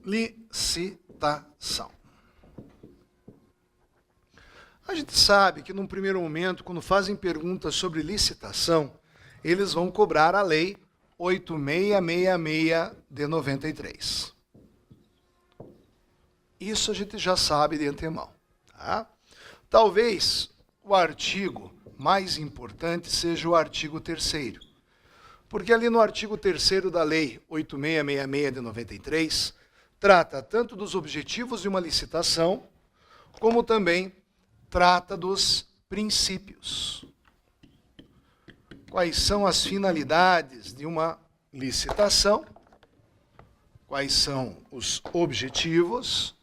licitação. A gente sabe que, num primeiro momento, quando fazem perguntas sobre licitação, eles vão cobrar a Lei 8666 de 93. Isso a gente já sabe de antemão. Tá? Talvez o artigo mais importante seja o artigo 3º, porque ali no artigo 3º da Lei 8666 de 93, trata tanto dos objetivos de uma licitação, como também trata dos princípios. Quais são as finalidades de uma licitação, quais são os objetivos,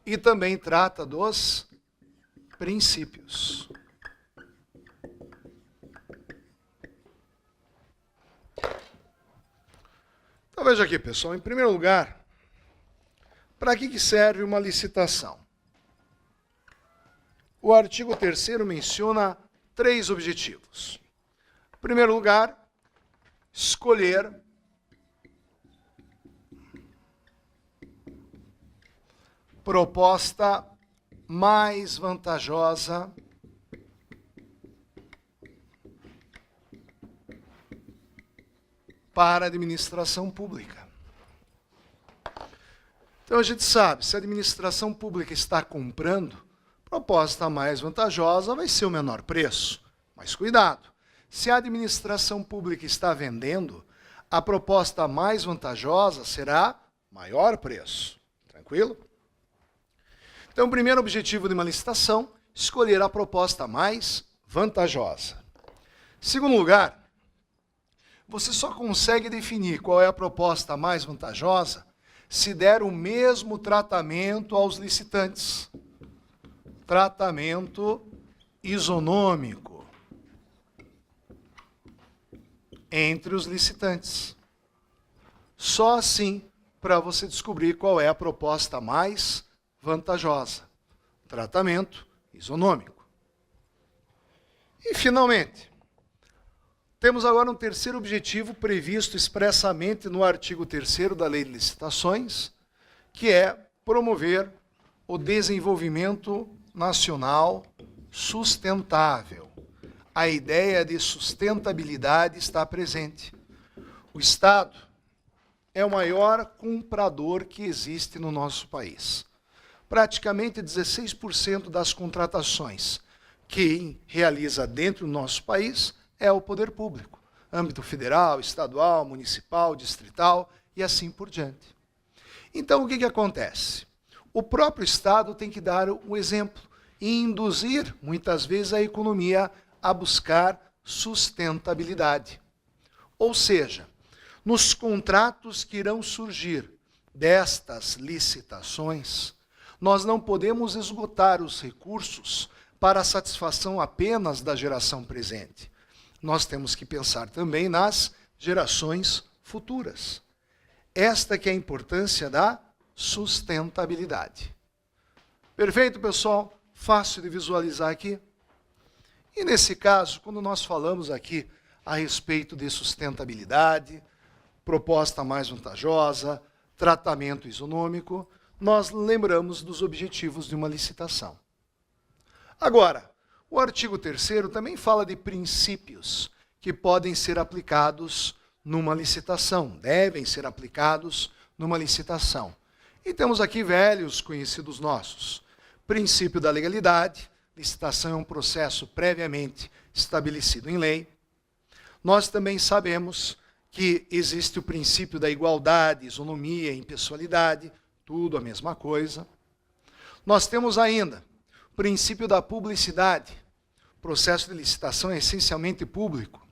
e também trata dos princípios. Então veja aqui, pessoal, em primeiro lugar, para que serve uma licitação? O artigo 3º menciona 3 objetivos. Em primeiro lugar, escolher proposta mais vantajosa para a administração pública. Então a gente sabe, se a administração pública está comprando, a proposta mais vantajosa vai ser o menor preço. Mas cuidado, se a administração pública está vendendo, a proposta mais vantajosa será maior preço. Tranquilo? Então, o primeiro objetivo de uma licitação, escolher a proposta mais vantajosa. Segundo lugar, você só consegue definir qual é a proposta mais vantajosa se der o mesmo tratamento aos licitantes. Tratamento isonômico entre os licitantes. Só assim para você descobrir qual é a proposta mais vantajosa. Tratamento isonômico. E, finalmente, temos agora um terceiro objetivo previsto expressamente no artigo 3º da Lei de Licitações, que é promover o desenvolvimento nacional sustentável. A ideia de sustentabilidade está presente. O Estado é o maior comprador que existe no nosso país. Praticamente 16% das contratações que realiza dentro do nosso país é o poder público. Âmbito federal, estadual, municipal, distrital e assim por diante. Então, o que acontece? O próprio Estado tem que dar o exemplo e induzir, muitas vezes, a economia a buscar sustentabilidade. Ou seja, nos contratos que irão surgir destas licitações, nós não podemos esgotar os recursos para a satisfação apenas da geração presente. Nós temos que pensar também nas gerações futuras. Esta que é a importância da sustentabilidade. Perfeito, pessoal? Fácil de visualizar aqui. E nesse caso, quando nós falamos aqui a respeito de sustentabilidade, proposta mais vantajosa, tratamento isonômico, nós lembramos dos objetivos de uma licitação. Agora, o artigo 3º também fala de princípios que podem ser aplicados numa licitação, devem ser aplicados numa licitação. E temos aqui velhos conhecidos nossos. Princípio da legalidade, licitação é um processo previamente estabelecido em lei. Nós também sabemos que existe o princípio da igualdade, isonomia, impessoalidade, tudo a mesma coisa. Nós temos ainda o princípio da publicidade. O processo de licitação é essencialmente público.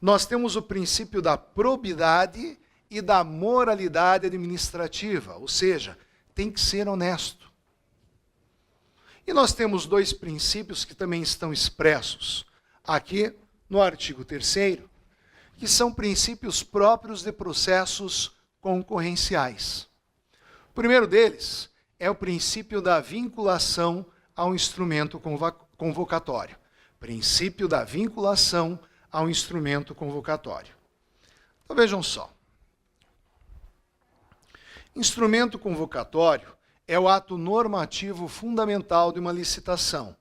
Nós temos o princípio da probidade e da moralidade administrativa, ou seja, tem que ser honesto. E nós temos 2 princípios que também estão expressos aqui no artigo 3º, que são princípios próprios de processos concorrenciais. O primeiro deles é o princípio da vinculação ao instrumento convocatório. Princípio da vinculação ao instrumento convocatório. Então vejam só. Instrumento convocatório é o ato normativo fundamental de uma licitação.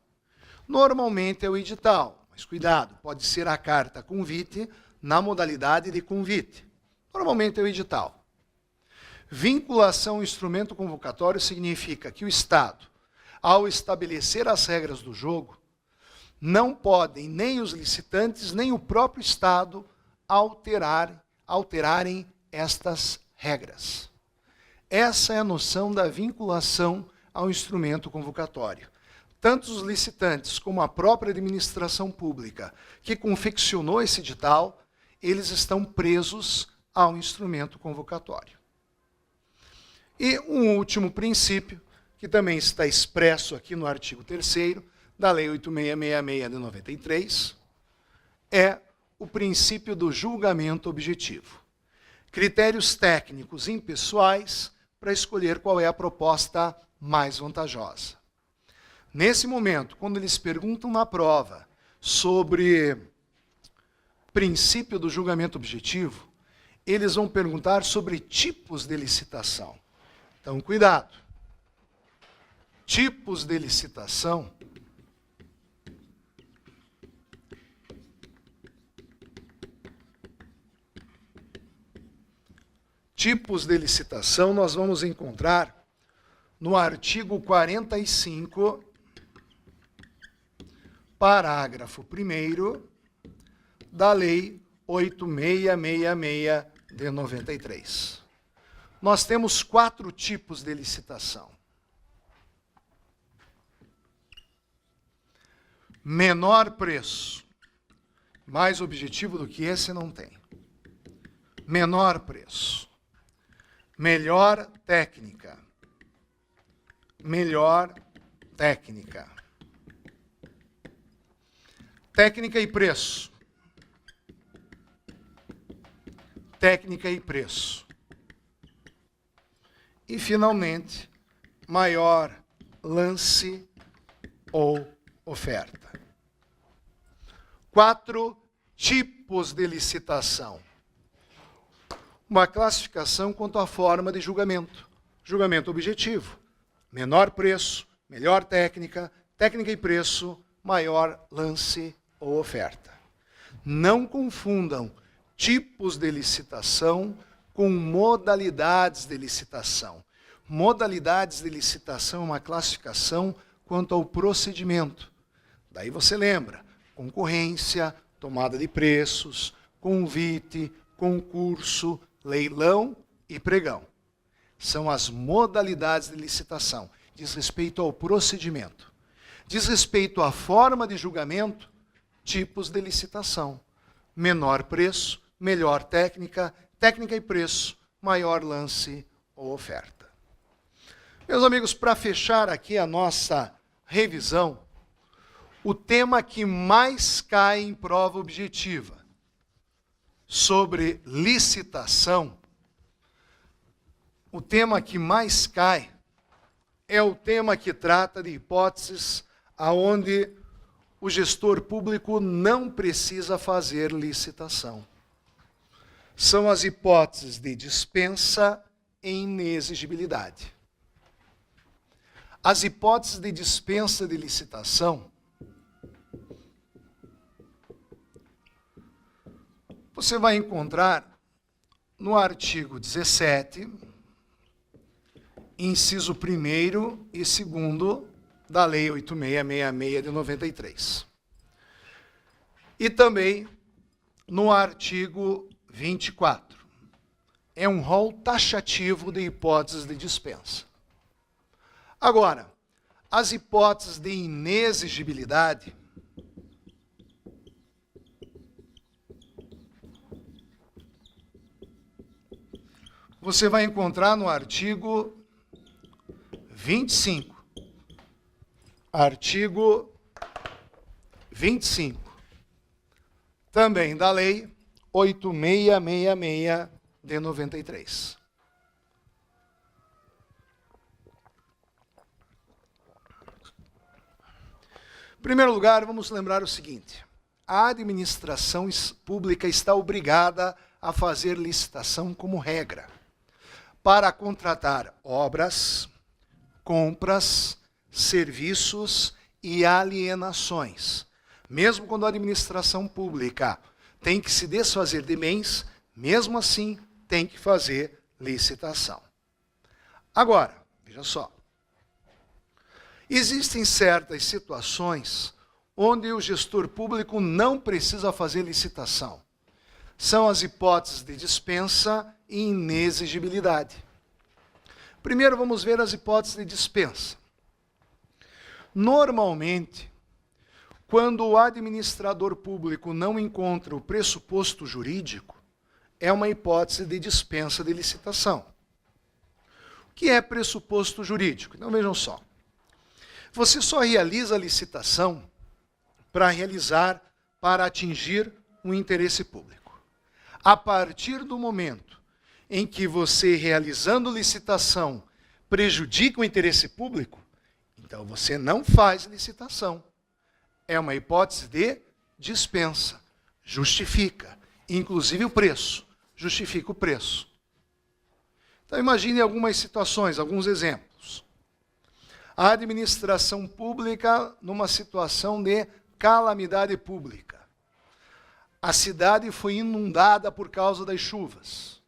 Normalmente é o edital, mas cuidado, pode ser a carta convite na modalidade de convite. Normalmente é o edital. Vinculação ao instrumento convocatório significa que o Estado, ao estabelecer as regras do jogo, não podem nem os licitantes, nem o próprio Estado alterarem estas regras. Essa é a noção da vinculação ao instrumento convocatório. Tanto os licitantes como a própria administração pública que confeccionou esse edital, eles estão presos ao instrumento convocatório. E um último princípio, que também está expresso aqui no artigo 3º da Lei 8666 de 93, é o princípio do julgamento objetivo. Critérios técnicos impessoais para escolher qual é a proposta mais vantajosa. Nesse momento, quando eles perguntam na prova sobre princípio do julgamento objetivo, eles vão perguntar sobre tipos de licitação. Então, cuidado. Tipos de licitação nós vamos encontrar no artigo 45, parágrafo 1º da Lei 8666 de 93. Nós temos 4 tipos de licitação. Menor preço. Mais objetivo do que esse não tem. Menor preço. Melhor técnica. Melhor técnica. Técnica e preço. Técnica e preço. E, finalmente, maior lance ou oferta. 4 tipos de licitação. Uma classificação quanto à forma de julgamento. Julgamento objetivo. Menor preço, melhor técnica, técnica e preço, maior lance ou oferta. Não confundam tipos de licitação com modalidades de licitação. Modalidades de licitação é uma classificação quanto ao procedimento. Daí você lembra, concorrência, tomada de preços, convite, concurso, leilão e pregão. São as modalidades de licitação. Diz respeito ao procedimento. Diz respeito à forma de julgamento, tipos de licitação. Menor preço, melhor técnica, técnica e preço, maior lance ou oferta. Meus amigos, para fechar aqui a nossa revisão, o tema que mais cai em prova objetiva sobre licitação, o tema que mais cai é o tema que trata de hipóteses aonde o gestor público não precisa fazer licitação. São as hipóteses de dispensa e inexigibilidade. As hipóteses de dispensa de licitação, você vai encontrar no artigo 17, inciso 1º e 2º da Lei 8666 de 93. E também no artigo 24. É um rol taxativo de hipóteses de dispensa. Agora, as hipóteses de inexigibilidade você vai encontrar no artigo 25. Artigo 25. Também da Lei 8666 de 93. Em primeiro lugar, vamos lembrar o seguinte. A administração pública está obrigada a fazer licitação como regra. para contratar obras, compras, serviços e alienações. Mesmo quando a administração pública tem que se desfazer de bens, mesmo assim tem que fazer licitação. Agora, veja só. Existem certas situações onde o gestor público não precisa fazer licitação. São as hipóteses de dispensa e inexigibilidade. Primeiro vamos ver as hipóteses de dispensa. Normalmente, quando o administrador público não encontra o pressuposto jurídico, é uma hipótese de dispensa de licitação. O que é pressuposto jurídico? Então vejam só. Você só realiza a licitação para atingir um interesse público. A partir do momento em que você, realizando licitação, prejudica o interesse público, então você não faz licitação. É uma hipótese de dispensa. Justifica, inclusive o preço. Justifica o preço. Então imagine algumas situações, alguns exemplos. A administração pública numa situação de calamidade pública. A cidade foi inundada por causa das chuvas.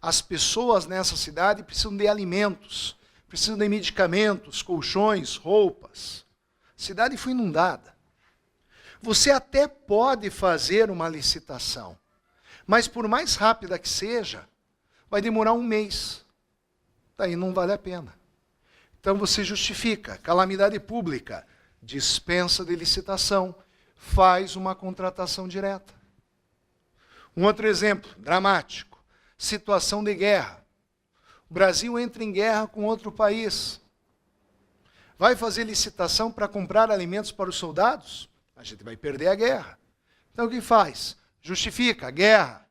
As pessoas nessa cidade precisam de alimentos, precisam de medicamentos, colchões, roupas. A cidade foi inundada. Você até pode fazer uma licitação, mas por mais rápida que seja, vai demorar um mês. Daí não vale a pena. Então você justifica, calamidade pública, dispensa de licitação, faz uma contratação direta. Um outro exemplo, dramático, situação de guerra. O Brasil entra em guerra com outro país. Vai fazer licitação para comprar alimentos para os soldados? A gente vai perder a guerra. Então o que faz? Justifica a guerra,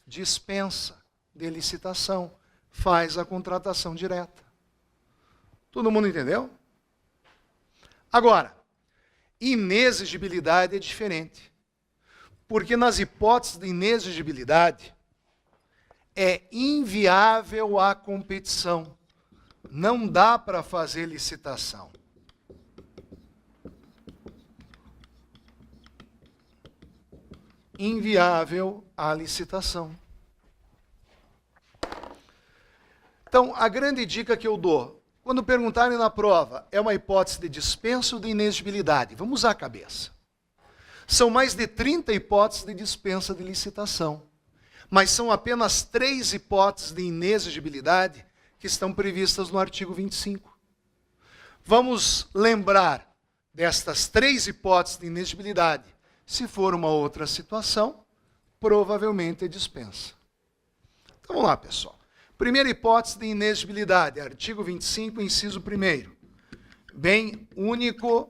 dispensa de licitação, faz a contratação direta. Todo mundo entendeu? Agora, inexigibilidade é diferente. Porque nas hipóteses de inexigibilidade, é inviável a competição. Não dá para fazer licitação. Inviável a licitação. Então, a grande dica que eu dou, quando perguntarem na prova, é uma hipótese de dispensa ou de inexigibilidade? Vamos usar a cabeça. São mais de 30 hipóteses de dispensa de licitação, mas são apenas 3 hipóteses de inexigibilidade que estão previstas no artigo 25. Vamos lembrar destas 3 hipóteses de inexigibilidade. Se for uma outra situação, provavelmente é dispensa. Então vamos lá, pessoal. Primeira hipótese de inexigibilidade, artigo 25, inciso 1º. Bem único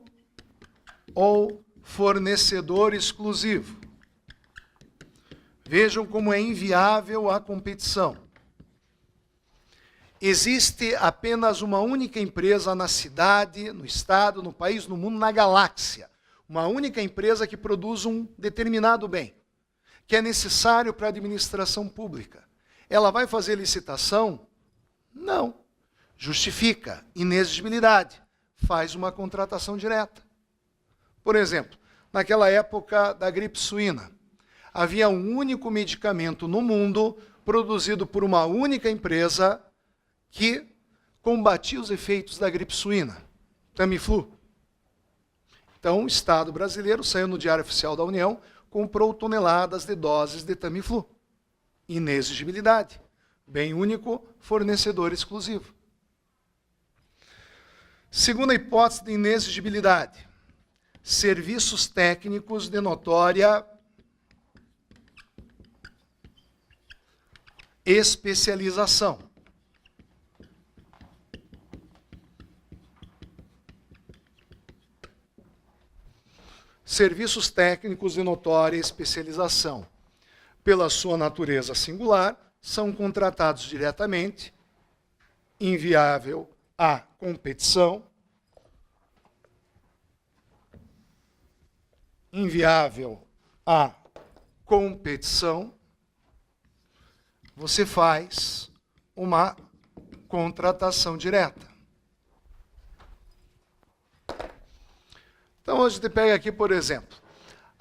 ou fornecedor exclusivo. Vejam como é inviável a competição. Existe apenas uma única empresa na cidade, no estado, no país, no mundo, na galáxia. Uma única empresa que produz um determinado bem, que é necessário para a administração pública. Ela vai fazer licitação? Não. Justifica inexigibilidade. Faz uma contratação direta. Por exemplo, naquela época da gripe suína, havia um único medicamento no mundo produzido por uma única empresa que combatia os efeitos da gripe suína, Tamiflu. Então, o Estado brasileiro saiu no Diário Oficial da União, comprou toneladas de doses de Tamiflu. Inexigibilidade. Bem único, fornecedor exclusivo. Segunda hipótese de inexigibilidade. Serviços técnicos de notória especialização. Serviços técnicos de notória especialização. Pela sua natureza singular, são contratados diretamente, inviável à competição, você faz uma contratação direta. Então, a gente pega aqui, por exemplo,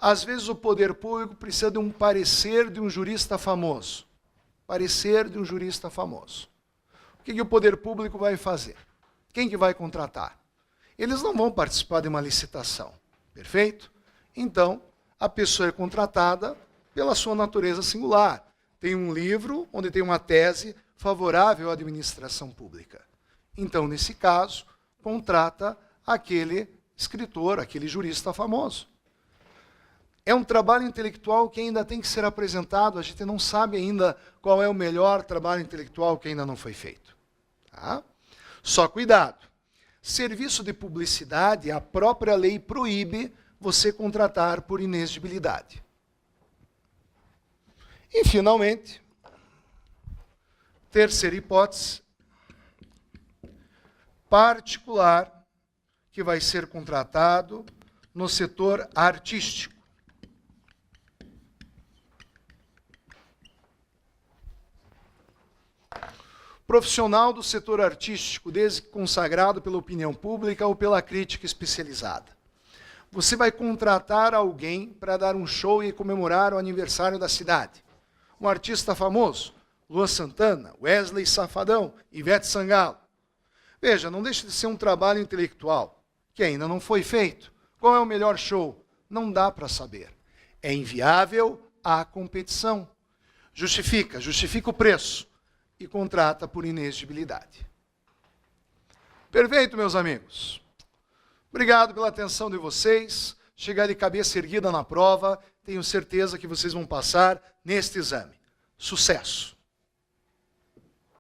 às vezes o poder público precisa de um parecer de um jurista famoso. Parecer de um jurista famoso. O que o poder público vai fazer? Quem que vai contratar? Eles não vão participar de uma licitação, perfeito? Então, a pessoa é contratada pela sua natureza singular. Tem um livro onde tem uma tese favorável à administração pública. Então, nesse caso, contrata aquele escritor, aquele jurista famoso. É um trabalho intelectual que ainda tem que ser apresentado, a gente não sabe ainda qual é o melhor trabalho intelectual que ainda não foi feito. Tá? Só cuidado. Serviço de publicidade, a própria lei proíbe você contratar por inexigibilidade. E, finalmente, terceira hipótese, particular, que vai ser contratado no setor artístico. Profissional do setor artístico, desde que consagrado pela opinião pública ou pela crítica especializada. Você vai contratar alguém para dar um show e comemorar o aniversário da cidade. Um artista famoso, Luan Santana, Wesley Safadão, Ivete Sangalo. Veja, não deixa de ser um trabalho intelectual, que ainda não foi feito. Qual é o melhor show? Não dá para saber. É inviável à competição. Justifica o preço e contrata por inexigibilidade. Perfeito, meus amigos. Obrigado pela atenção de vocês. Chegar de cabeça erguida na prova, tenho certeza que vocês vão passar neste exame. Sucesso!